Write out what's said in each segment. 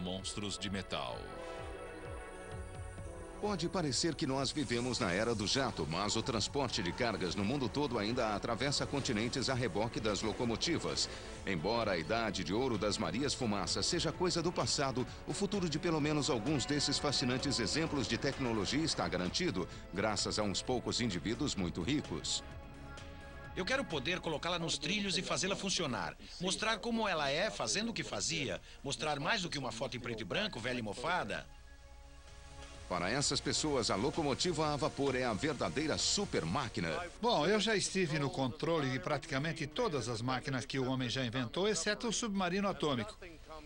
monstros de metal. Pode parecer que nós vivemos na era do jato, mas o transporte de cargas no mundo todo ainda atravessa continentes a reboque das locomotivas. Embora a idade de ouro das Marias Fumaça seja coisa do passado, o futuro de pelo menos alguns desses fascinantes exemplos de tecnologia está garantido, graças a uns poucos indivíduos muito ricos. Eu quero poder colocá-la nos trilhos e fazê-la funcionar. Mostrar como ela é, fazendo o que fazia. Mostrar mais do que uma foto em preto e branco, velha e mofada. Para essas pessoas, a locomotiva a vapor é a verdadeira super máquina. Bom, eu já estive no controle de praticamente todas as máquinas que o homem já inventou, exceto o submarino atômico.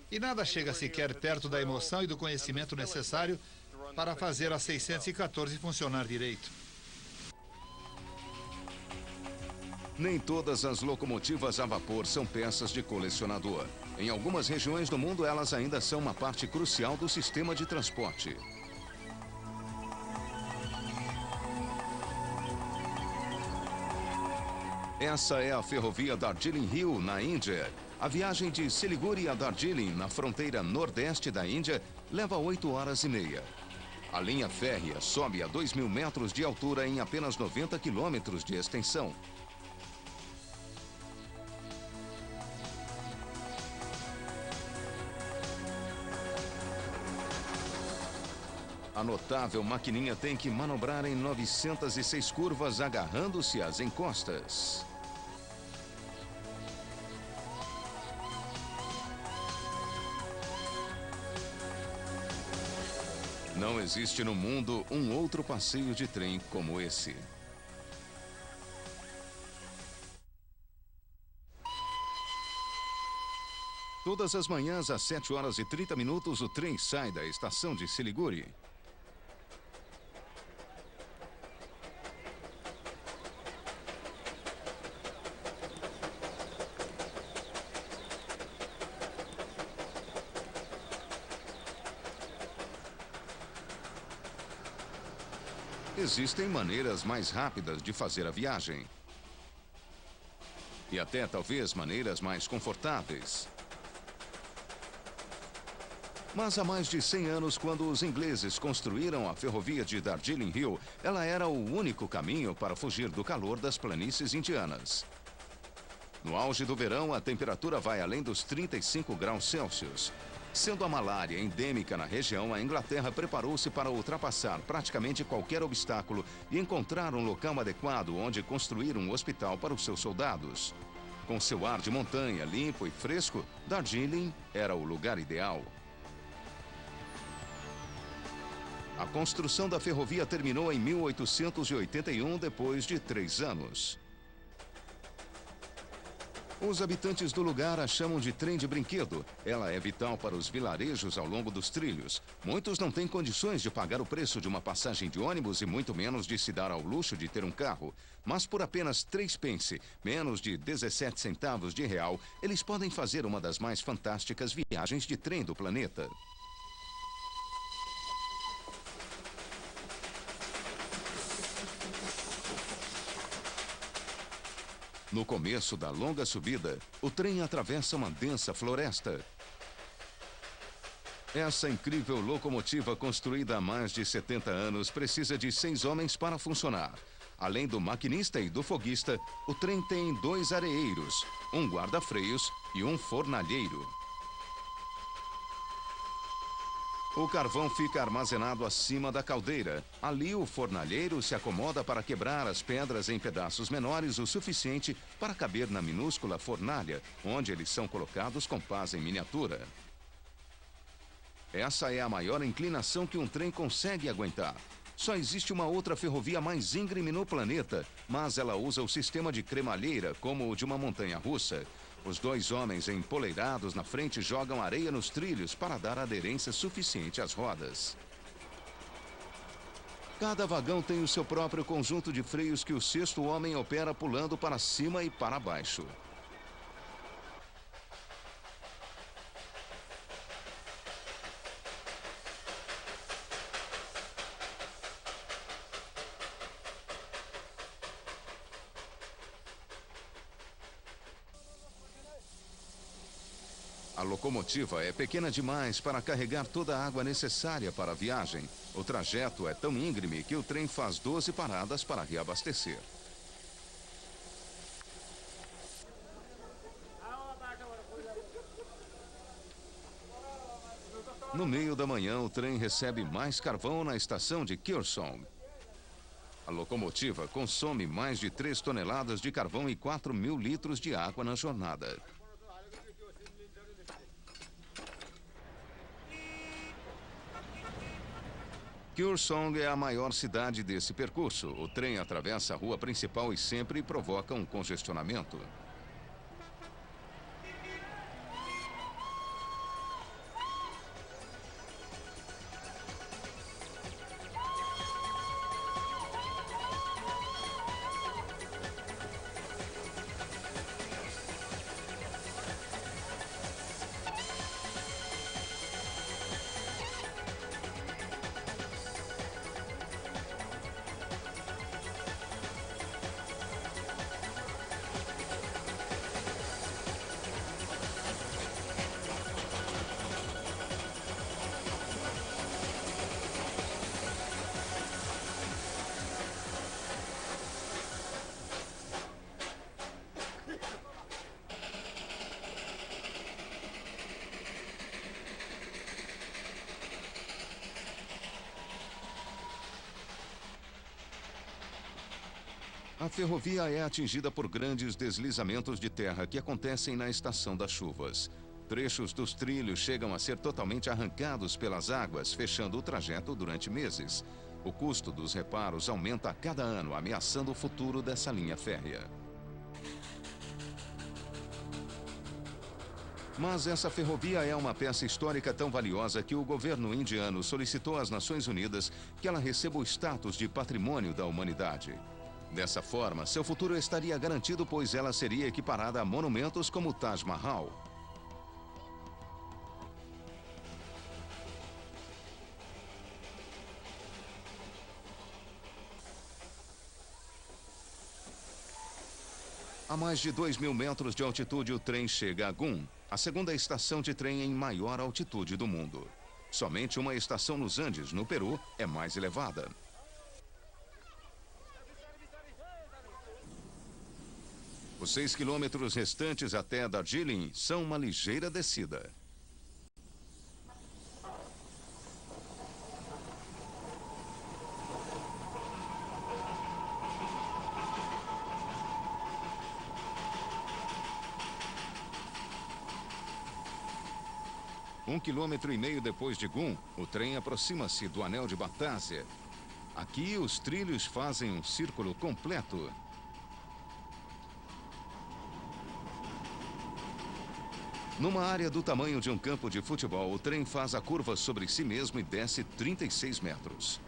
E nada chega sequer perto da emoção e do conhecimento necessário para fazer a 614 funcionar direito. Nem todas as locomotivas a vapor são peças de colecionador. Em algumas regiões do mundo, elas ainda são uma parte crucial do sistema de transporte. Essa é a ferrovia Darjeeling-Hill, na Índia. A viagem de Siliguri a Darjeeling, na fronteira nordeste da Índia, leva 8 horas e meia. A linha férrea sobe a 2.000 metros de altura em apenas 90 quilômetros de extensão. A notável maquininha tem que manobrar em 906 curvas, agarrando-se às encostas. Não existe no mundo um outro passeio de trem como esse. Todas as manhãs, às 7 horas e 30 minutos, o trem sai da estação de Siliguri. Existem maneiras mais rápidas de fazer a viagem. E até talvez maneiras mais confortáveis. Mas há mais de 100 anos, quando os ingleses construíram a ferrovia de Darjeeling-Hill, ela era o único caminho para fugir do calor das planícies indianas. No auge do verão, a temperatura vai além dos 35 graus Celsius. Sendo a malária endêmica na região, a Inglaterra preparou-se para ultrapassar praticamente qualquer obstáculo e encontrar um local adequado onde construir um hospital para os seus soldados. Com seu ar de montanha limpo e fresco, Darjeeling era o lugar ideal. A construção da ferrovia terminou em 1881, depois de 3 anos. Os habitantes do lugar a chamam de trem de brinquedo. Ela é vital para os vilarejos ao longo dos trilhos. Muitos não têm condições de pagar o preço de uma passagem de ônibus e muito menos de se dar ao luxo de ter um carro. Mas por apenas 3 pence, menos de 17 centavos de real, eles podem fazer uma das mais fantásticas viagens de trem do planeta. No começo da longa subida, o trem atravessa uma densa floresta. Essa incrível locomotiva, construída há mais de 70 anos, precisa de 6 homens para funcionar. Além do maquinista e do foguista, o trem tem 2 areeiros, um guarda-freios e um fornalheiro. O carvão fica armazenado acima da caldeira. Ali, o fornalheiro se acomoda para quebrar as pedras em pedaços menores o suficiente para caber na minúscula fornalha, onde eles são colocados com pás em miniatura. Essa é a maior inclinação que um trem consegue aguentar. Só existe uma outra ferrovia mais íngreme no planeta, mas ela usa o sistema de cremalheira como o de uma montanha-russa. Os 2 homens empoleirados na frente jogam areia nos trilhos para dar aderência suficiente às rodas. Cada vagão tem o seu próprio conjunto de freios que o 6º homem opera pulando para cima e para baixo. A locomotiva é pequena demais para carregar toda a água necessária para a viagem. O trajeto é tão íngreme que o trem faz 12 paradas para reabastecer. No meio da manhã, o trem recebe mais carvão na estação de Kyeorsong. A locomotiva consome mais de 3 toneladas de carvão e 4.000 litros de água na jornada. Kyeorsong é a maior cidade desse percurso. O trem atravessa a rua principal e sempre provoca um congestionamento. A ferrovia é atingida por grandes deslizamentos de terra que acontecem na estação das chuvas. Trechos dos trilhos chegam a ser totalmente arrancados pelas águas, fechando o trajeto durante meses. O custo dos reparos aumenta a cada ano, ameaçando o futuro dessa linha férrea. Mas essa ferrovia é uma peça histórica tão valiosa que o governo indiano solicitou às Nações Unidas que ela receba o status de patrimônio da humanidade. Dessa forma, seu futuro estaria garantido, pois ela seria equiparada a monumentos como o Taj Mahal. A mais de 2.000 metros de altitude, o trem chega a Gun, a segunda estação de trem em maior altitude do mundo. Somente uma estação nos Andes, no Peru, é mais elevada. Os 6 quilômetros restantes até Darjeeling são uma ligeira descida. Um quilômetro e meio depois de Gun, o trem aproxima-se do anel de Batavia. Aqui, os trilhos fazem um círculo completo. Numa área do tamanho de um campo de futebol, o trem faz a curva sobre si mesmo e desce 36 metros.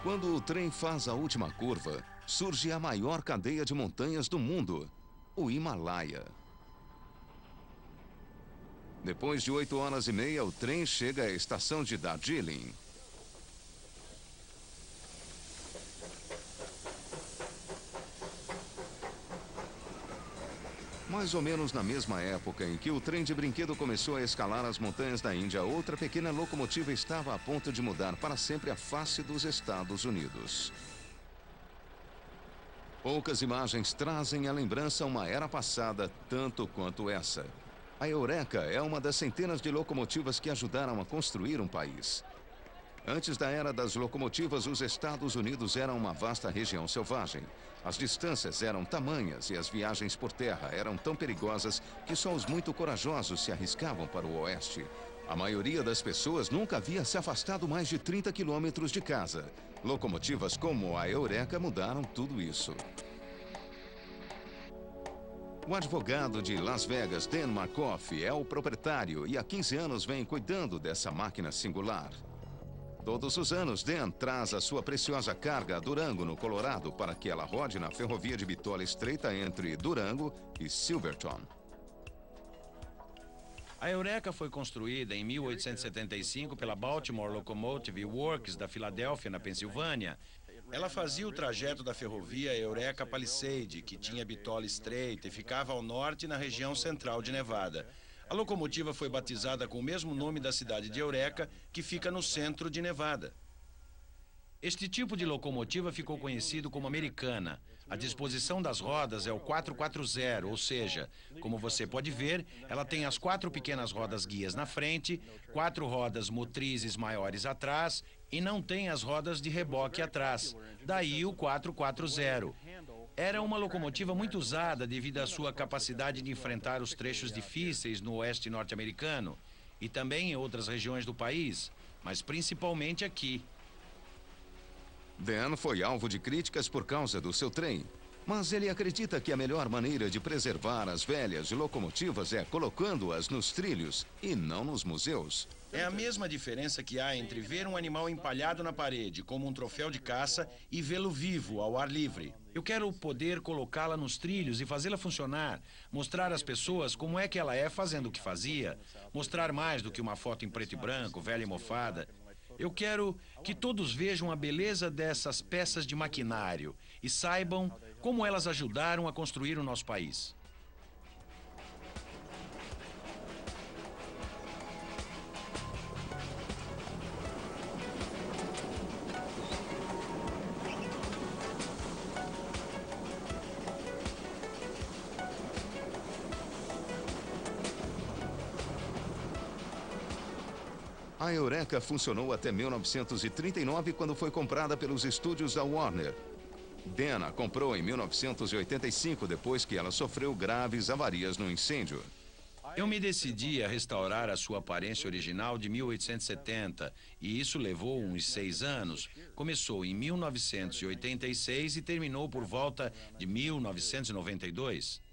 Quando o trem faz a última curva, surge a maior cadeia de montanhas do mundo, o Himalaia. Depois de 8 horas e meia, o trem chega à estação de Darjeeling. Mais ou menos na mesma época em que o trem de brinquedo começou a escalar as montanhas da Índia, outra pequena locomotiva estava a ponto de mudar para sempre a face dos Estados Unidos. Poucas imagens trazem à lembrança uma era passada tanto quanto essa. A Eureka é uma das centenas de locomotivas que ajudaram a construir um país. Antes da era das locomotivas, os Estados Unidos eram uma vasta região selvagem. As distâncias eram tamanhas e as viagens por terra eram tão perigosas que só os muito corajosos se arriscavam para o oeste. A maioria das pessoas nunca havia se afastado mais de 30 quilômetros de casa. Locomotivas como a Eureka mudaram tudo isso. O advogado de Las Vegas, Dan Markoff, é o proprietário e há 15 anos vem cuidando dessa máquina singular. Todos os anos, Dan traz a sua preciosa carga a Durango, no Colorado, para que ela rode na ferrovia de bitola estreita entre Durango e Silverton. A Eureka foi construída em 1875 pela Baltimore Locomotive Works da Filadélfia, na Pensilvânia. Ela fazia o trajeto da ferrovia Eureka Palisade, que tinha bitola estreita e ficava ao norte na região central de Nevada. A locomotiva foi batizada com o mesmo nome da cidade de Eureka, que fica no centro de Nevada. Este tipo de locomotiva ficou conhecido como americana. A disposição das rodas é o 440, ou seja, como você pode ver, ela tem as 4 pequenas rodas guias na frente, 4 rodas motrizes maiores atrás e não tem as rodas de reboque atrás. Daí o 440. Era uma locomotiva muito usada devido à sua capacidade de enfrentar os trechos difíceis no oeste norte-americano e também em outras regiões do país, mas principalmente aqui. Dan foi alvo de críticas por causa do seu trem, mas ele acredita que a melhor maneira de preservar as velhas locomotivas é colocando-as nos trilhos e não nos museus. É a mesma diferença que há entre ver um animal empalhado na parede, como um troféu de caça, e vê-lo vivo, ao ar livre. Eu quero poder colocá-la nos trilhos e fazê-la funcionar, mostrar às pessoas como é que ela é fazendo o que fazia, mostrar mais do que uma foto em preto e branco, velha e mofada. Eu quero que todos vejam a beleza dessas peças de maquinário e saibam como elas ajudaram a construir o nosso país. A Eureka funcionou até 1939, quando foi comprada pelos estúdios da Warner. Dan a comprou em 1985, depois que ela sofreu graves avarias no incêndio. Eu me decidi a restaurar a sua aparência original de 1870, e isso levou uns 6 anos. Começou em 1986 e terminou por volta de 1992.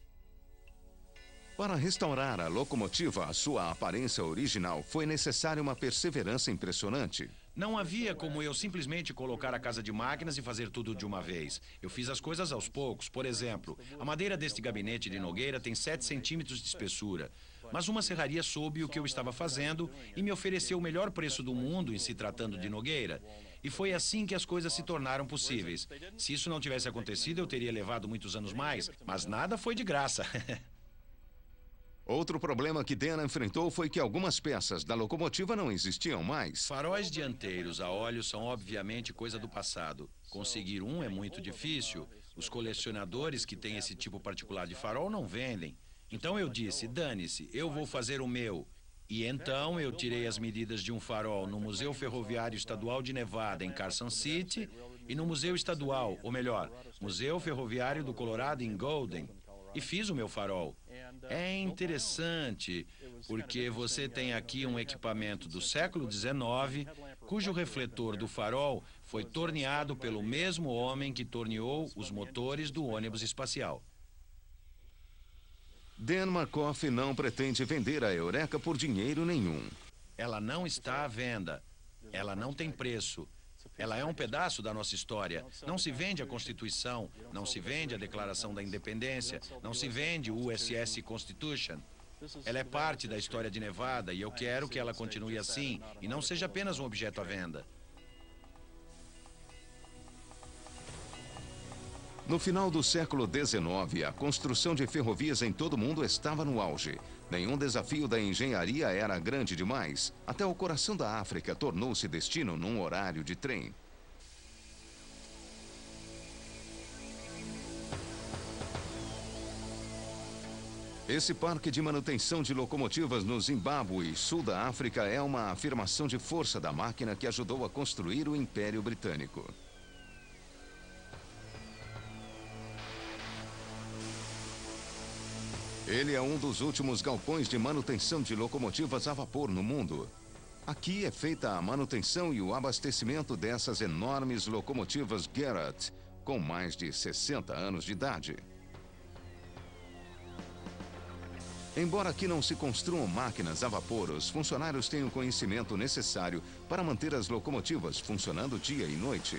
Para restaurar a locomotiva à sua aparência original, foi necessária uma perseverança impressionante. Não havia como eu simplesmente colocar a casa de máquinas e fazer tudo de uma vez. Eu fiz as coisas aos poucos. Por exemplo, a madeira deste gabinete de Nogueira tem 7 centímetros de espessura. Mas uma serraria soube o que eu estava fazendo e me ofereceu o melhor preço do mundo em se tratando de Nogueira. E foi assim que as coisas se tornaram possíveis. Se isso não tivesse acontecido, eu teria levado muitos anos mais, mas nada foi de graça. Outro problema que Dan enfrentou foi que algumas peças da locomotiva não existiam mais. Faróis dianteiros a óleo são obviamente coisa do passado. Conseguir um é muito difícil. Os colecionadores que têm esse tipo particular de farol não vendem. Então eu disse, dane-se, eu vou fazer o meu. E então eu tirei as medidas de um farol no Museu Ferroviário Estadual de Nevada, em Carson City, e no Museu Estadual, ou melhor, Museu Ferroviário do Colorado, em Golden, e fiz o meu farol. É interessante, porque você tem aqui um equipamento do século XIX, cujo refletor do farol foi torneado pelo mesmo homem que torneou os motores do ônibus espacial. Dan Markoff não pretende vender a Eureka por dinheiro nenhum. Ela não está à venda. Ela não tem preço. Ela é um pedaço da nossa história. Não se vende a Constituição, não se vende a Declaração da Independência, não se vende o USS Constitution. Ela é parte da história de Nevada e eu quero que ela continue assim e não seja apenas um objeto à venda. No final do século XIX, a construção de ferrovias em todo o mundo estava no auge. Nenhum desafio da engenharia era grande demais. Até o coração da África tornou-se destino num horário de trem. Esse parque de manutenção de locomotivas no Zimbábue, sul da África, é uma afirmação de força da máquina que ajudou a construir o Império Britânico. Ele é um dos últimos galpões de manutenção de locomotivas a vapor no mundo. Aqui é feita a manutenção e o abastecimento dessas enormes locomotivas Garratt, com mais de 60 anos de idade. Embora aqui não se construam máquinas a vapor, os funcionários têm o conhecimento necessário para manter as locomotivas funcionando dia e noite.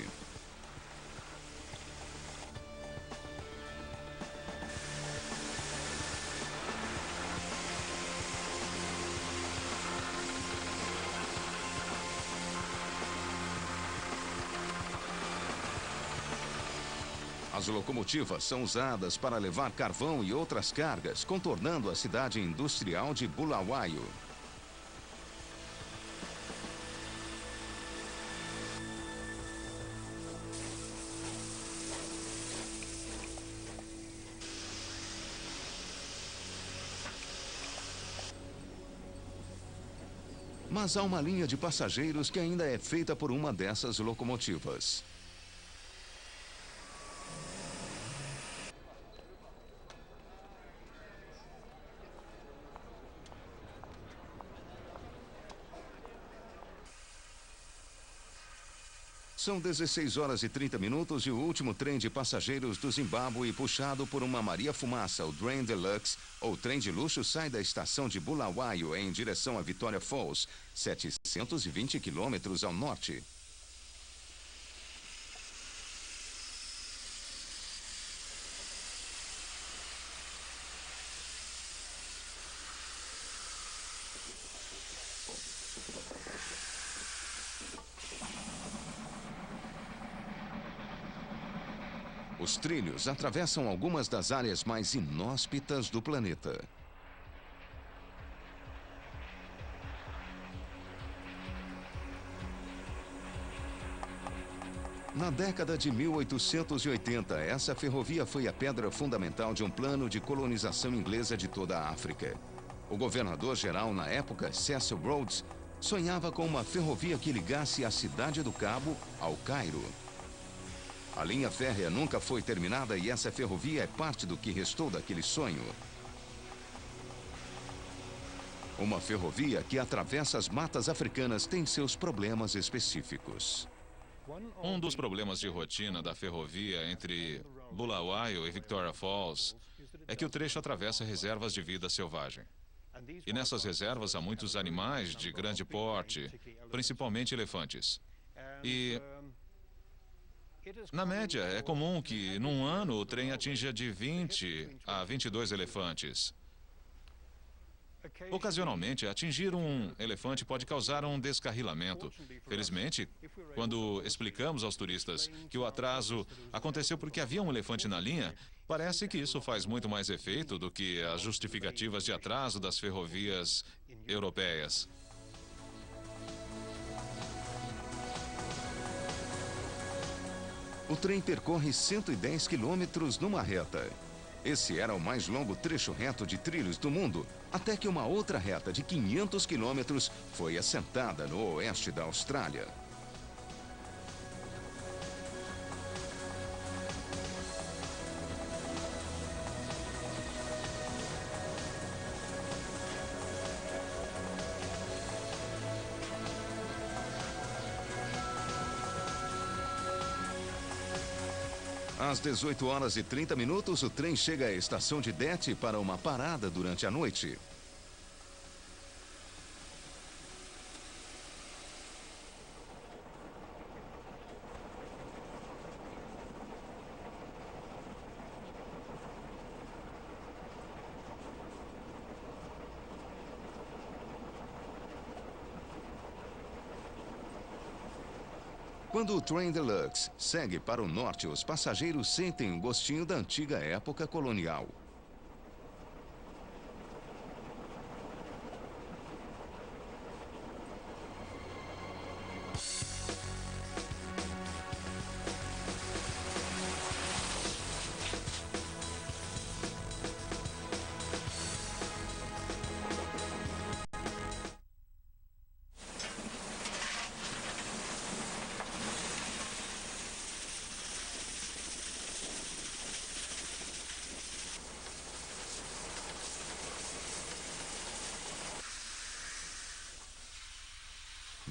As locomotivas são usadas para levar carvão e outras cargas, contornando a cidade industrial de Bulawayo. Mas há uma linha de passageiros que ainda é feita por uma dessas locomotivas. São 16 horas e 30 minutos e o último trem de passageiros do Zimbábue, puxado por uma Maria Fumaça, o Train Deluxe, ou trem de luxo, sai da estação de Bulawayo em direção a Victoria Falls, 720 quilômetros ao norte. Os trilhos atravessam algumas das áreas mais inóspitas do planeta. Na década de 1880, essa ferrovia foi a pedra fundamental de um plano de colonização inglesa de toda a África. O governador-geral na época, Cecil Rhodes, sonhava com uma ferrovia que ligasse a Cidade do Cabo ao Cairo. A linha férrea nunca foi terminada e essa ferrovia é parte do que restou daquele sonho. Uma ferrovia que atravessa as matas africanas tem seus problemas específicos. Um dos problemas de rotina da ferrovia entre Bulawayo e Victoria Falls é que o trecho atravessa reservas de vida selvagem. E nessas reservas há muitos animais de grande porte, principalmente elefantes. E na média, é comum que, num ano, o trem atinja de 20 a 22 elefantes. Ocasionalmente, atingir um elefante pode causar um descarrilamento. Felizmente, quando explicamos aos turistas que o atraso aconteceu porque havia um elefante na linha, parece que isso faz muito mais efeito do que as justificativas de atraso das ferrovias europeias. O trem percorre 110 quilômetros numa reta. Esse era o mais longo trecho reto de trilhos do mundo, até que uma outra reta de 500 quilômetros foi assentada no oeste da Austrália. Às 18 horas e 30 minutos, o trem chega à estação de Dete para uma parada durante a noite. Quando o Train Deluxe segue para o norte, os passageiros sentem um gostinho da antiga época colonial.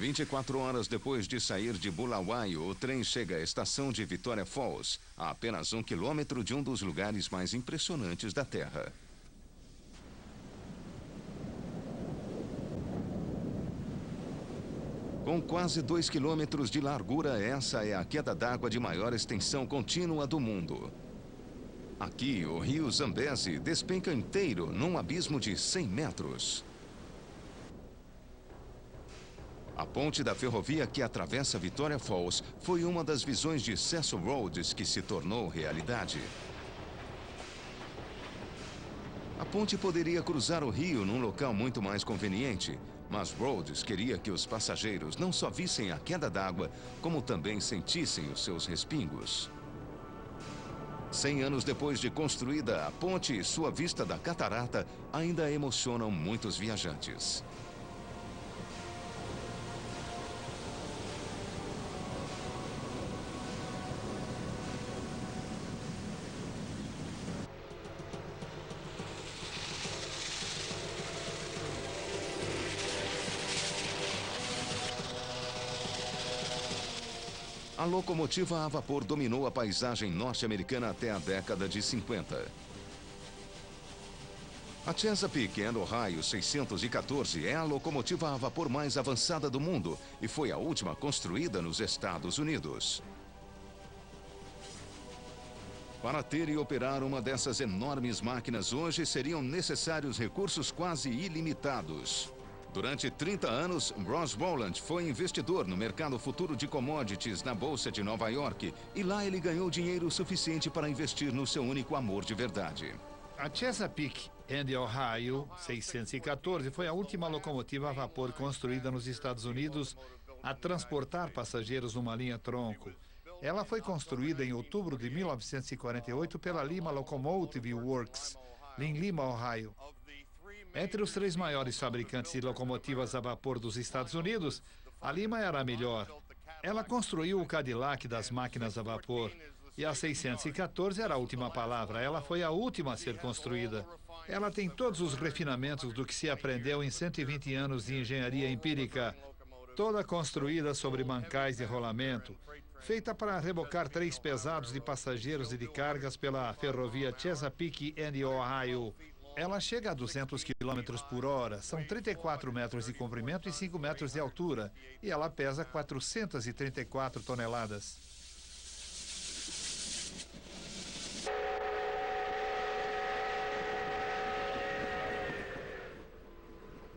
24 horas depois de sair de Bulawayo, o trem chega à estação de Victoria Falls, a apenas 1 quilômetro de um dos lugares mais impressionantes da Terra. Com quase 2 quilômetros de largura, essa é a queda d'água de maior extensão contínua do mundo. Aqui, o rio Zambezi despenca inteiro num abismo de 100 metros. A ponte da ferrovia que atravessa Victoria Falls foi uma das visões de Cecil Rhodes que se tornou realidade. A ponte poderia cruzar o rio num local muito mais conveniente, mas Rhodes queria que os passageiros não só vissem a queda d'água, como também sentissem os seus respingos. 100 anos depois de construída, a ponte e sua vista da catarata ainda emocionam muitos viajantes. A locomotiva a vapor dominou a paisagem norte-americana até a década de 50. A Chesapeake and Ohio 614 é a locomotiva a vapor mais avançada do mundo e foi a última construída nos Estados Unidos. Para ter e operar uma dessas enormes máquinas hoje, seriam necessários recursos quase ilimitados. Durante 30 anos, Ross Rowland foi investidor no mercado futuro de commodities na Bolsa de Nova York e lá ele ganhou dinheiro suficiente para investir no seu único amor de verdade. A Chesapeake and Ohio 614 foi a última locomotiva a vapor construída nos Estados Unidos a transportar passageiros numa linha tronco. Ela foi construída em outubro de 1948 pela Lima Locomotive Works, em Lima, Ohio. Entre os 3 maiores fabricantes de locomotivas a vapor dos Estados Unidos, a Lima era a melhor. Ela construiu o Cadillac das máquinas a vapor. E a 614 era a última palavra. Ela foi a última a ser construída. Ela tem todos os refinamentos do que se aprendeu em 120 anos de engenharia empírica. Toda construída sobre mancais de rolamento. Feita para rebocar trens pesados de passageiros e de cargas pela ferrovia Chesapeake and Ohio. Ela chega a 200 km por hora, são 34 metros de comprimento e 5 metros de altura, e ela pesa 434 toneladas.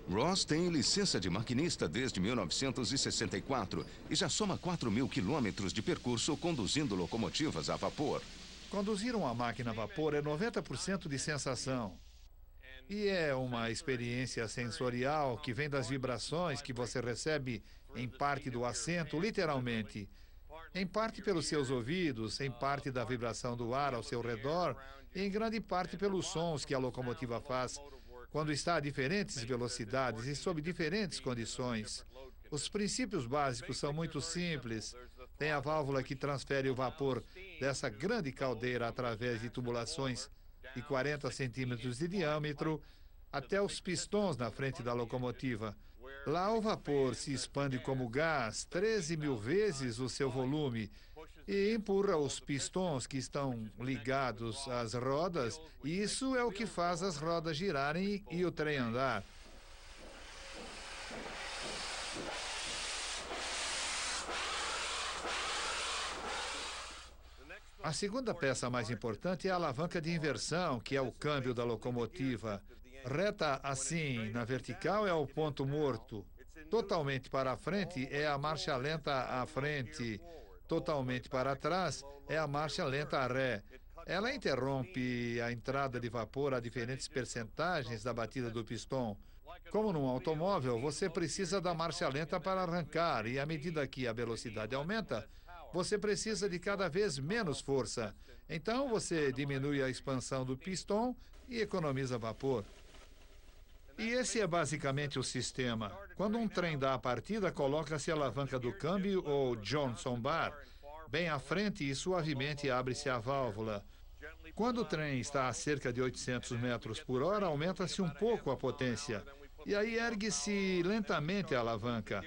Ross tem licença de maquinista desde 1964 e já soma 4.000 quilômetros de percurso conduzindo locomotivas a vapor. Conduzir uma máquina a vapor é 90% de sensação. E é uma experiência sensorial que vem das vibrações que você recebe em parte do assento, literalmente. Em parte pelos seus ouvidos, em parte da vibração do ar ao seu redor e em grande parte pelos sons que a locomotiva faz quando está a diferentes velocidades e sob diferentes condições. Os princípios básicos são muito simples. Tem a válvula que transfere o vapor dessa grande caldeira através de tubulações de 40 centímetros de diâmetro até os pistões na frente da locomotiva. Lá o vapor se expande como gás 13.000 vezes o seu volume e empurra os pistões que estão ligados às rodas, e isso é o que faz as rodas girarem e o trem andar. A segunda peça mais importante é a alavanca de inversão, que é o câmbio da locomotiva. Reta assim, na vertical é o ponto morto. Totalmente para a frente é a marcha lenta à frente. Totalmente para trás é a marcha lenta a ré. Ela interrompe a entrada de vapor a diferentes percentagens da batida do pistão. Como num automóvel, você precisa da marcha lenta para arrancar, e à medida que a velocidade aumenta, você precisa de cada vez menos força. Então, você diminui a expansão do pistão e economiza vapor. E esse é basicamente o sistema. Quando um trem dá a partida, coloca-se a alavanca do câmbio, ou Johnson Bar, bem à frente e suavemente abre-se a válvula. Quando o trem está a cerca de 800 metros por hora, aumenta-se um pouco a potência. E aí ergue-se lentamente a alavanca.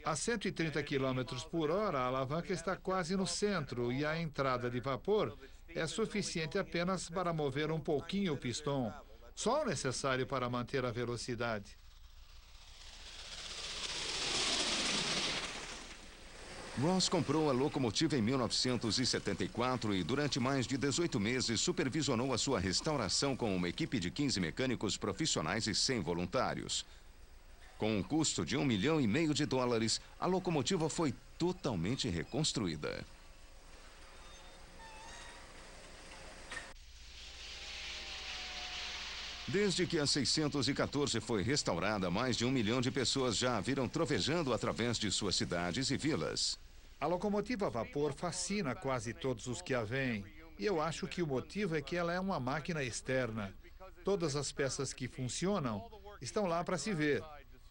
A 130 km por hora, a alavanca está quase no centro e a entrada de vapor é suficiente apenas para mover um pouquinho o pistão, só o necessário para manter a velocidade. Ross comprou a locomotiva em 1974 e, durante mais de 18 meses, supervisionou a sua restauração com uma equipe de 15 mecânicos profissionais e 100 voluntários. Com um custo de $1,5 milhão, a locomotiva foi totalmente reconstruída. Desde que a 614 foi restaurada, mais de 1 milhão de pessoas já a viram trovejando através de suas cidades e vilas. A locomotiva a vapor fascina quase todos os que a veem. E eu acho que o motivo é que ela é uma máquina externa. Todas as peças que funcionam estão lá para se ver.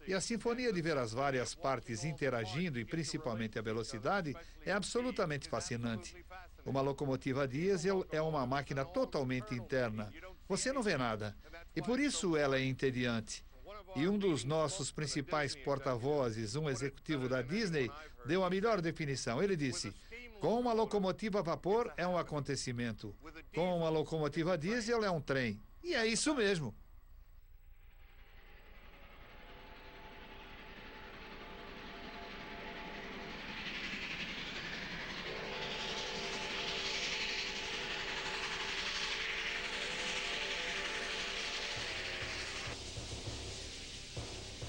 E a sinfonia de ver as várias partes interagindo, e principalmente a velocidade, é absolutamente fascinante. Uma locomotiva diesel é uma máquina totalmente interna. Você não vê nada. E por isso ela é entediante. E um dos nossos principais porta-vozes, um executivo da Disney, deu a melhor definição. Ele disse: com uma locomotiva a vapor é um acontecimento. Com uma locomotiva diesel é um trem. E é isso mesmo.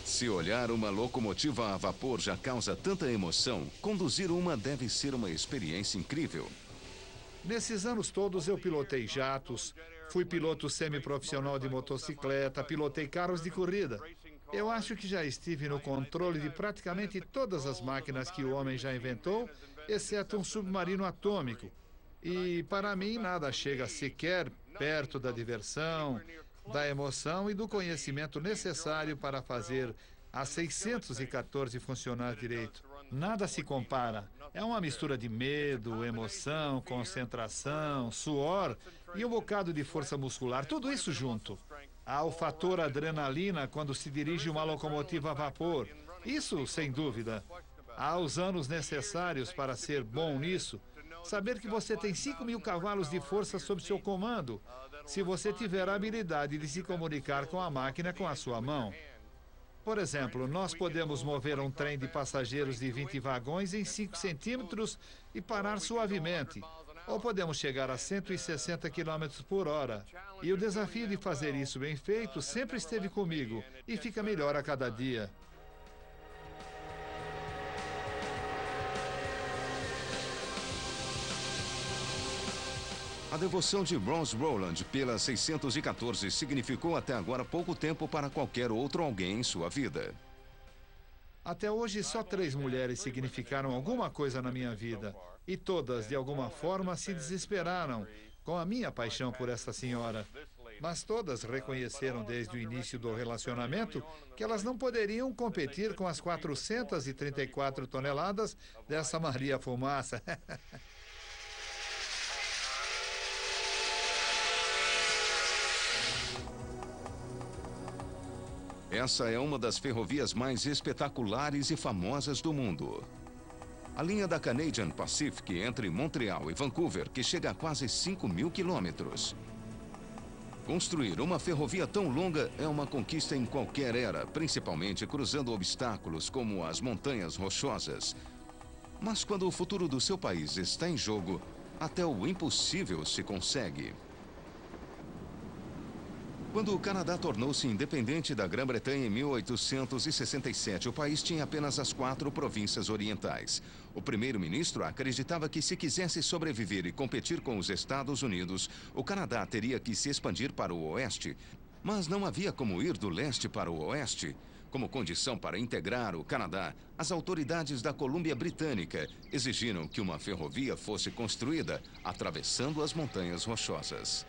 Se olhar uma locomotiva a vapor já causa tanta emoção, conduzir uma deve ser uma experiência incrível. Nesses anos todos eu pilotei jatos, fui piloto semiprofissional de motocicleta, pilotei carros de corrida. Eu acho que já estive no controle de praticamente todas as máquinas que o homem já inventou, exceto um submarino atômico. E para mim nada chega sequer perto da diversão, da emoção e do conhecimento necessário para fazer a 614 funcionar direito. Nada se compara. É uma mistura de medo, emoção, concentração, suor e um bocado de força muscular, tudo isso junto. Há o fator adrenalina quando se dirige uma locomotiva a vapor. Isso, sem dúvida. Há os anos necessários para ser bom nisso. Saber que você tem 5.000 cavalos de força sob seu comando, se você tiver a habilidade de se comunicar com a máquina com a sua mão. Por exemplo, nós podemos mover um trem de passageiros de 20 vagões em 5 centímetros e parar suavemente. Ou podemos chegar a 160 km por hora. E o desafio de fazer isso bem feito sempre esteve comigo e fica melhor a cada dia. A devoção de Ross Rowland pela 614 significou até agora pouco tempo para qualquer outro alguém em sua vida. Até hoje, só 3 mulheres significaram alguma coisa na minha vida. E todas, de alguma forma, se desesperaram com a minha paixão por essa senhora. Mas todas reconheceram desde o início do relacionamento que elas não poderiam competir com as 434 toneladas dessa Maria Fumaça. Essa é uma das ferrovias mais espetaculares e famosas do mundo. A linha da Canadian Pacific entre Montreal e Vancouver, que chega a quase 5.000 quilômetros. Construir uma ferrovia tão longa é uma conquista em qualquer era, principalmente cruzando obstáculos como as montanhas rochosas. Mas quando o futuro do seu país está em jogo, até o impossível se consegue. Quando o Canadá tornou-se independente da Grã-Bretanha em 1867, o país tinha apenas as 4 províncias orientais. O primeiro-ministro acreditava que, se quisesse sobreviver e competir com os Estados Unidos, o Canadá teria que se expandir para o oeste. Mas não havia como ir do leste para o oeste. Como condição para integrar o Canadá, as autoridades da Colômbia Britânica exigiram que uma ferrovia fosse construída atravessando as montanhas rochosas.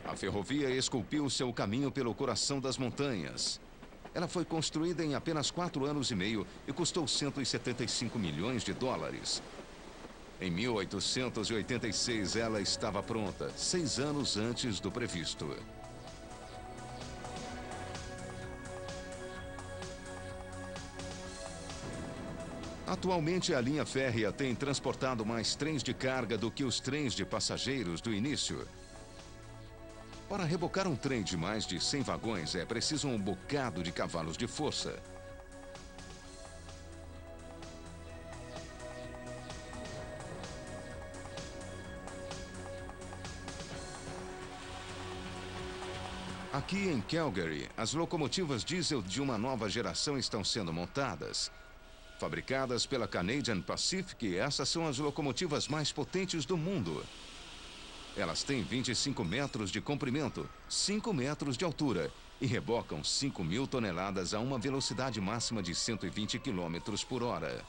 A ferrovia esculpiu seu caminho pelo coração das montanhas. Ela foi construída em apenas 4 anos e meio e custou $175 milhões. Em 1886, ela estava pronta, 6 anos antes do previsto. Atualmente, a linha férrea tem transportado mais trens de carga do que os trens de passageiros do início. Para rebocar um trem de mais de 100 vagões, é preciso um bocado de cavalos de força. Aqui em Calgary, as locomotivas diesel de uma nova geração estão sendo montadas. Fabricadas pela Canadian Pacific, essas são as locomotivas mais potentes do mundo. Elas têm 25 metros de comprimento, 5 metros de altura e rebocam 5.000 toneladas a uma velocidade máxima de 120 km por hora.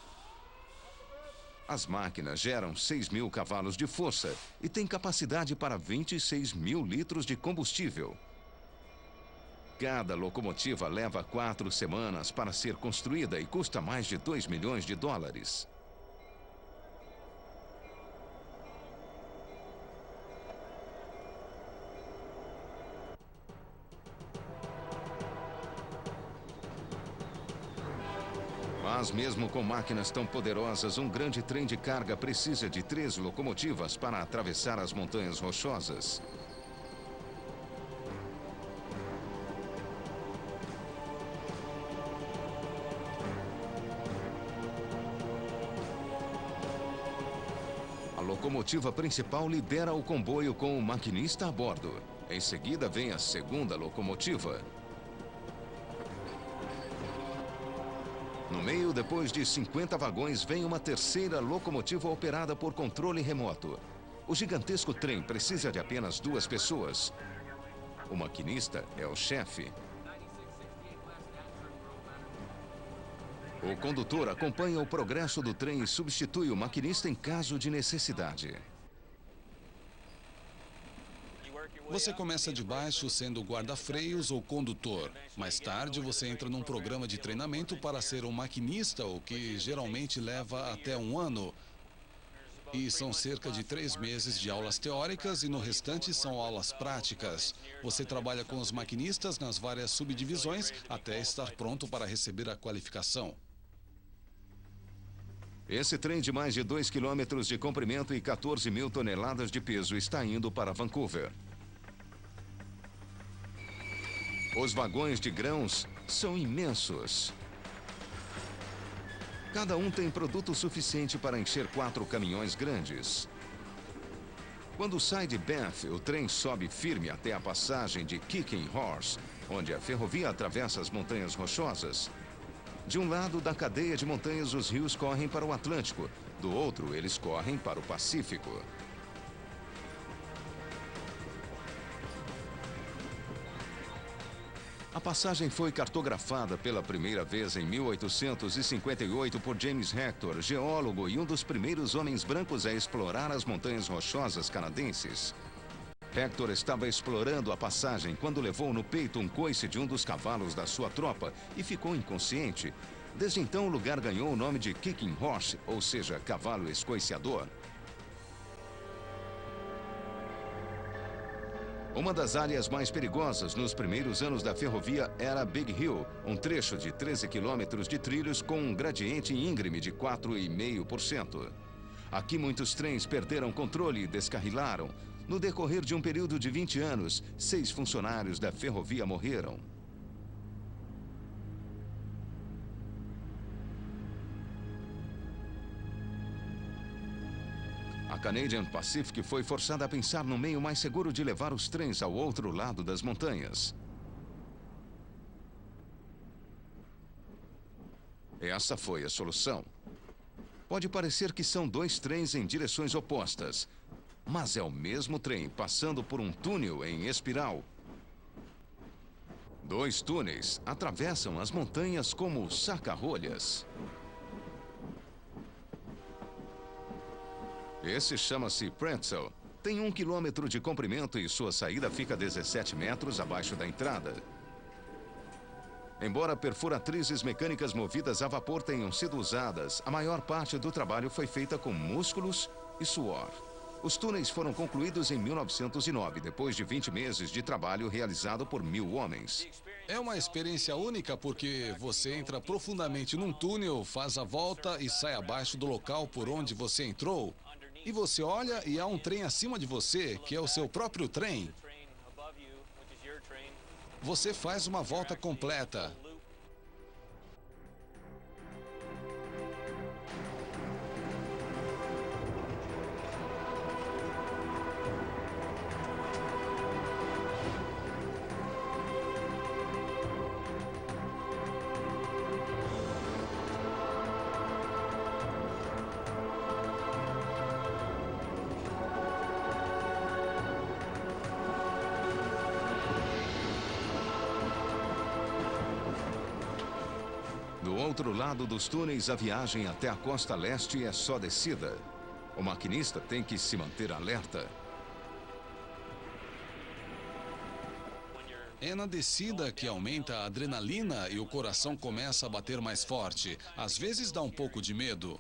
As máquinas geram 6.000 cavalos de força e têm capacidade para 26.000 litros de combustível. Cada locomotiva leva 4 semanas para ser construída e custa mais de 2 milhões de dólares. Mas mesmo com máquinas tão poderosas, um grande trem de carga precisa de 3 locomotivas para atravessar as montanhas rochosas. A locomotiva principal lidera o comboio com o maquinista a bordo. Em seguida vem a segunda locomotiva. No meio, depois de 50 vagões, vem uma terceira locomotiva operada por controle remoto. O gigantesco trem precisa de apenas 2 pessoas. O maquinista é o chefe. O condutor acompanha o progresso do trem e substitui o maquinista em caso de necessidade. Você começa de baixo sendo guarda-freios ou condutor. Mais tarde, você entra num programa de treinamento para ser um maquinista, o que geralmente leva até 1 ano. E são cerca de 3 meses de aulas teóricas e no restante são aulas práticas. Você trabalha com os maquinistas nas várias subdivisões até estar pronto para receber a qualificação. Esse trem de mais de 2 quilômetros de comprimento e 14.000 toneladas de peso está indo para Vancouver. Os vagões de grãos são imensos. Cada um tem produto suficiente para encher 4 caminhões grandes. Quando sai de Banff, o trem sobe firme até a passagem de Kicking Horse, onde a ferrovia atravessa as montanhas rochosas. De um lado da cadeia de montanhas, os rios correm para o Atlântico. Do outro, eles correm para o Pacífico. A passagem foi cartografada pela primeira vez em 1858 por James Hector, geólogo e um dos primeiros homens brancos a explorar as montanhas rochosas canadenses. Hector estava explorando a passagem quando levou no peito um coice de um dos cavalos da sua tropa e ficou inconsciente. Desde então, o lugar ganhou o nome de Kicking Horse, ou seja, cavalo escoiciador. Uma das áreas mais perigosas nos primeiros anos da ferrovia era Big Hill, um trecho de 13 quilômetros de trilhos com um gradiente íngreme de 4,5%. Aqui muitos trens perderam controle e descarrilaram. No decorrer de um período de 20 anos, 6 funcionários da ferrovia morreram. A Canadian Pacific foi forçada a pensar no meio mais seguro de levar os trens ao outro lado das montanhas. Essa foi a solução. Pode parecer que são 2 trens em direções opostas, mas é o mesmo trem passando por um túnel em espiral. 2 túneis atravessam as montanhas como saca-rolhas. Esse chama-se Pretzel. Tem 1 quilômetro de comprimento e sua saída fica 17 metros abaixo da entrada. Embora perfuratrizes mecânicas movidas a vapor tenham sido usadas, a maior parte do trabalho foi feita com músculos e suor. Os túneis foram concluídos em 1909, depois de 20 meses de trabalho realizado por 1.000 homens. É uma experiência única porque você entra profundamente num túnel, faz a volta e sai abaixo do local por onde você entrou. E você olha e há um trem acima de você, que é o seu próprio trem. Você faz uma volta completa. Do outro lado dos túneis, a viagem até a costa leste é só descida. O maquinista tem que se manter alerta. É na descida que aumenta a adrenalina e o coração começa a bater mais forte. Às vezes dá um pouco de medo.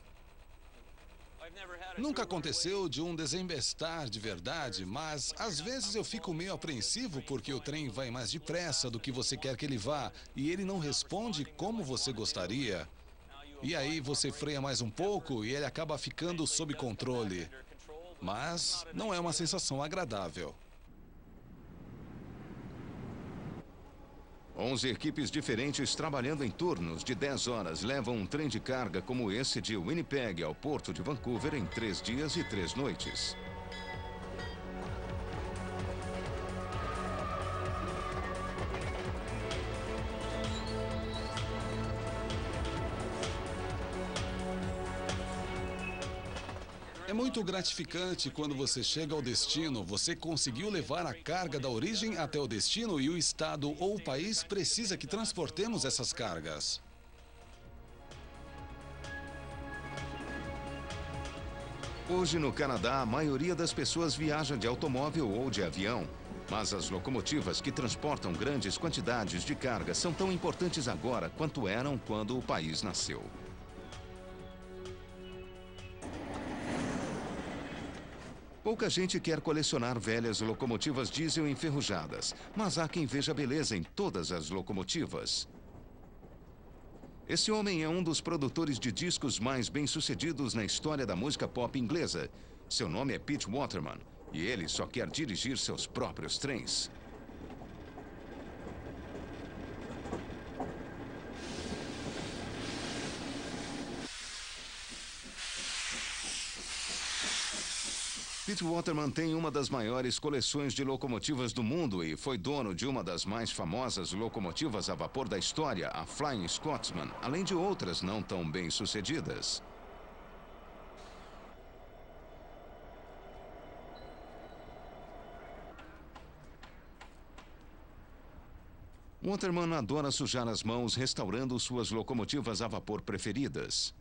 Nunca aconteceu de um desembestar de verdade, mas às vezes eu fico meio apreensivo porque o trem vai mais depressa do que você quer que ele vá e ele não responde como você gostaria. E aí você freia mais um pouco e ele acaba ficando sob controle. Mas não é uma sensação agradável. 11 equipes diferentes trabalhando em turnos de 10 horas levam um trem de carga como esse de Winnipeg ao porto de Vancouver em 3 dias e 3 noites. É muito gratificante quando você chega ao destino, você conseguiu levar a carga da origem até o destino e o estado ou o país precisa que transportemos essas cargas. Hoje no Canadá, a maioria das pessoas viaja de automóvel ou de avião. Mas as locomotivas que transportam grandes quantidades de carga são tão importantes agora quanto eram quando o país nasceu. Pouca gente quer colecionar velhas locomotivas diesel enferrujadas, mas há quem veja beleza em todas as locomotivas. Esse homem é um dos produtores de discos mais bem-sucedidos na história da música pop inglesa. Seu nome é Pete Waterman, e ele só quer dirigir seus próprios trens. Pete Waterman tem uma das maiores coleções de locomotivas do mundo e foi dono de uma das mais famosas locomotivas a vapor da história, a Flying Scotsman, além de outras não tão bem-sucedidas. Waterman adora sujar as mãos restaurando suas locomotivas a vapor preferidas.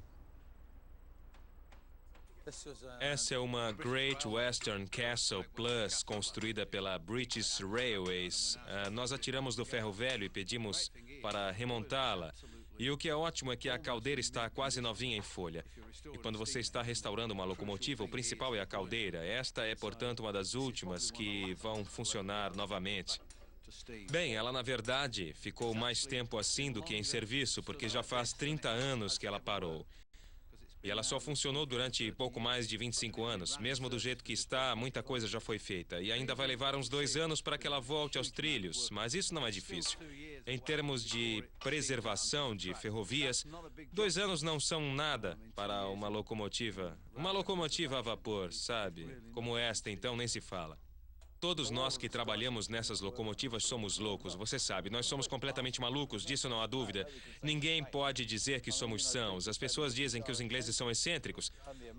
Essa é uma Great Western Castle Plus construída pela British Railways. Nós atiramos do ferro velho e pedimos para remontá-la. E o que é ótimo é que a caldeira está quase novinha em folha. E quando você está restaurando uma locomotiva, o principal é a caldeira. Esta é, portanto, uma das últimas que vão funcionar novamente. Bem, ela na verdade ficou mais tempo assim do que em serviço, porque já faz 30 anos que ela parou. E ela só funcionou durante pouco mais de 25 anos. Mesmo do jeito que está, muita coisa já foi feita. E ainda vai levar uns 2 anos para que ela volte aos trilhos. Mas isso não é difícil. Em termos de preservação de ferrovias, 2 anos não são nada para uma locomotiva. Uma locomotiva a vapor, sabe? Como esta, então, nem se fala. Todos nós que trabalhamos nessas locomotivas somos loucos, você sabe, nós somos completamente malucos, disso não há dúvida. Ninguém pode dizer que somos sãos. As pessoas dizem que os ingleses são excêntricos.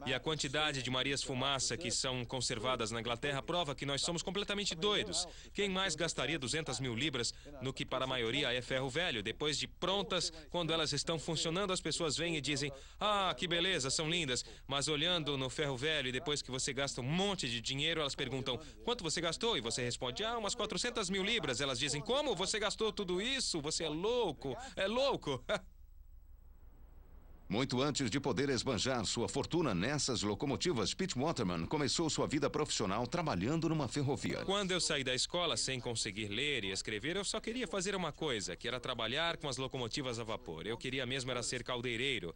E a quantidade de Marias Fumaça que são conservadas na Inglaterra prova que nós somos completamente doidos. Quem mais gastaria 200 mil libras no que para a maioria é ferro velho? Depois de prontas, quando elas estão funcionando, as pessoas vêm e dizem: ah, que beleza, são lindas. Mas olhando no ferro velho e depois que você gasta um monte de dinheiro, elas perguntam: quanto você gastou? E você responde: ah, umas 400 mil libras. Elas dizem: como? Você gastou tudo isso? Você é louco? É louco? Muito antes de poder esbanjar sua fortuna nessas locomotivas, Pete Waterman começou sua vida profissional trabalhando numa ferrovia. Quando eu saí da escola sem conseguir ler e escrever, eu só queria fazer uma coisa, que era trabalhar com as locomotivas a vapor. Eu queria mesmo era ser caldeireiro.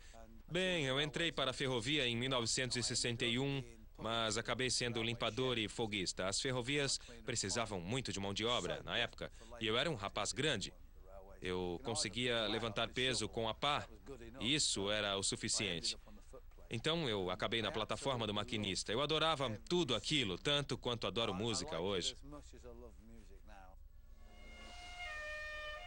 Bem, eu entrei para a ferrovia em 1961, mas acabei sendo limpador e folguista. As ferrovias precisavam muito de mão de obra na época, e eu era um rapaz grande. Eu conseguia levantar peso com a pá, e isso era o suficiente. Então eu acabei na plataforma do maquinista. Eu adorava tudo aquilo, tanto quanto adoro música hoje.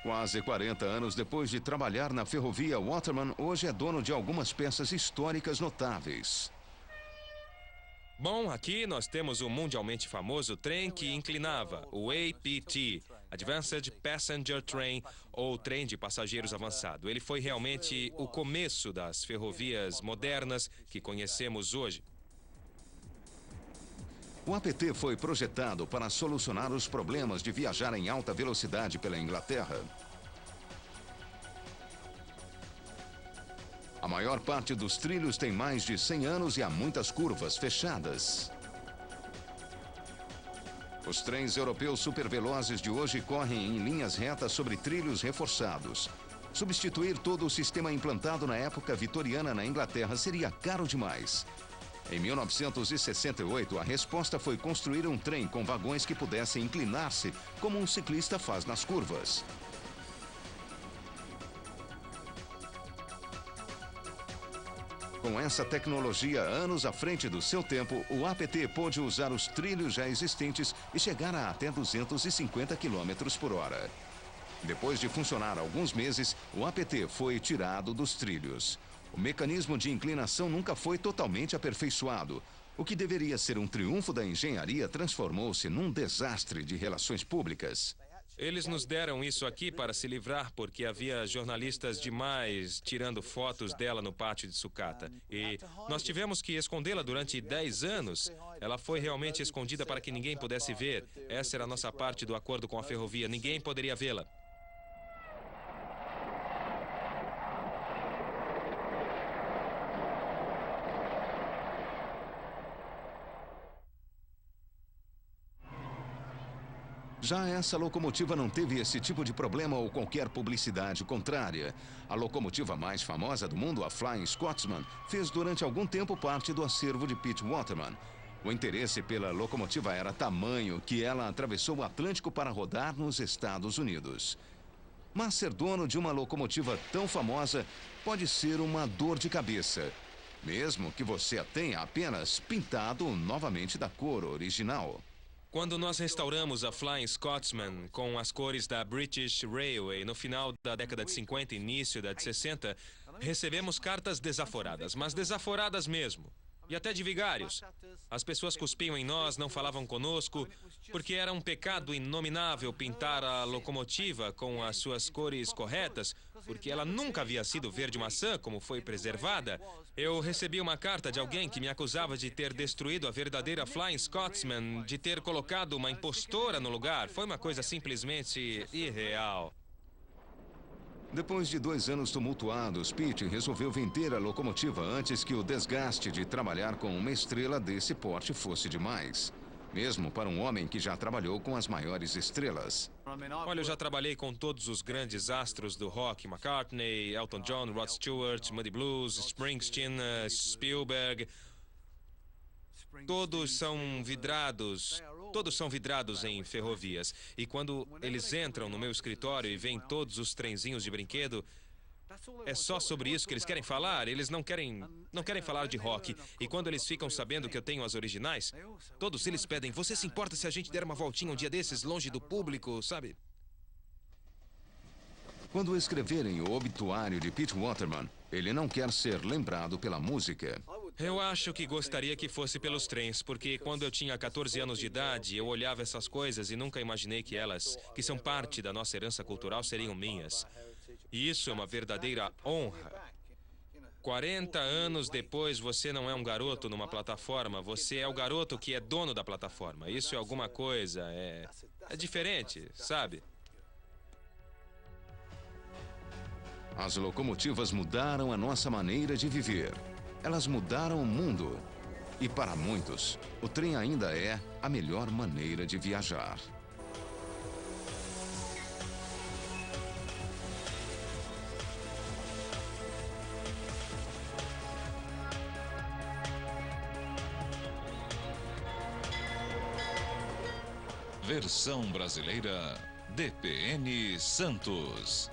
Quase 40 anos depois de trabalhar na ferrovia, Waterman hoje é dono de algumas peças históricas notáveis. Bom, aqui nós temos o mundialmente famoso trem que inclinava, o APT, Advanced Passenger Train, ou trem de passageiros avançado. Ele foi realmente o começo das ferrovias modernas que conhecemos hoje. O APT foi projetado para solucionar os problemas de viajar em alta velocidade pela Inglaterra. A maior parte dos trilhos tem mais de 100 anos e há muitas curvas fechadas. Os trens europeus supervelozes de hoje correm em linhas retas sobre trilhos reforçados. Substituir todo o sistema implantado na época vitoriana na Inglaterra seria caro demais. Em 1968, a resposta foi construir um trem com vagões que pudessem inclinar-se, como um ciclista faz nas curvas. Com essa tecnologia, anos à frente do seu tempo, o APT pôde usar os trilhos já existentes e chegar a até 250 km por hora. Depois de funcionar alguns meses, o APT foi tirado dos trilhos. O mecanismo de inclinação nunca foi totalmente aperfeiçoado. O que deveria ser um triunfo da engenharia transformou-se num desastre de relações públicas. Eles nos deram isso aqui para se livrar porque havia jornalistas demais tirando fotos dela no pátio de sucata. E nós tivemos que escondê-la durante 10 anos. Ela foi realmente escondida para que ninguém pudesse ver. Essa era a nossa parte do acordo com a ferrovia. Ninguém poderia vê-la. Já essa locomotiva não teve esse tipo de problema ou qualquer publicidade contrária. A locomotiva mais famosa do mundo, a Flying Scotsman, fez durante algum tempo parte do acervo de Pete Waterman. O interesse pela locomotiva era tamanho que ela atravessou o Atlântico para rodar nos Estados Unidos. Mas ser dono de uma locomotiva tão famosa pode ser uma dor de cabeça, mesmo que você a tenha apenas pintado novamente da cor original. Quando nós restauramos a Flying Scotsman com as cores da British Railway no final da década de 50 e início da de 60, recebemos cartas desaforadas, mas desaforadas mesmo. E até de vigários. As pessoas cuspiam em nós, não falavam conosco, porque era um pecado inominável pintar a locomotiva com as suas cores corretas, porque ela nunca havia sido verde maçã, como foi preservada. Eu recebi uma carta de alguém que me acusava de ter destruído a verdadeira Flying Scotsman, de ter colocado uma impostora no lugar. Foi uma coisa simplesmente irreal. Depois de 2 anos tumultuados, Pete resolveu vender a locomotiva antes que o desgaste de trabalhar com uma estrela desse porte fosse demais. Mesmo para um homem que já trabalhou com as maiores estrelas. Olha, eu já trabalhei com todos os grandes astros do rock: McCartney, Elton John, Rod Stewart, Muddy Blues, Springsteen, Spielberg. Todos são vidrados em ferrovias. E quando eles entram no meu escritório e veem todos os trenzinhos de brinquedo, é só sobre isso que eles querem falar. Eles não querem falar de rock. E quando eles ficam sabendo que eu tenho as originais, todos eles pedem: você se importa se a gente der uma voltinha um dia desses, longe do público, sabe? Quando escreverem o obituário de Pete Waterman, ele não quer ser lembrado pela música. Eu acho que gostaria que fosse pelos trens, porque quando eu tinha 14 anos de idade, eu olhava essas coisas e nunca imaginei que elas, que são parte da nossa herança cultural, seriam minhas. E isso é uma verdadeira honra. 40 anos depois, você não é um garoto numa plataforma, você é o garoto que é dono da plataforma. Isso é alguma coisa, é diferente, sabe? As locomotivas mudaram a nossa maneira de viver. Elas mudaram o mundo. E para muitos, o trem ainda é a melhor maneira de viajar. Versão brasileira DPN Santos.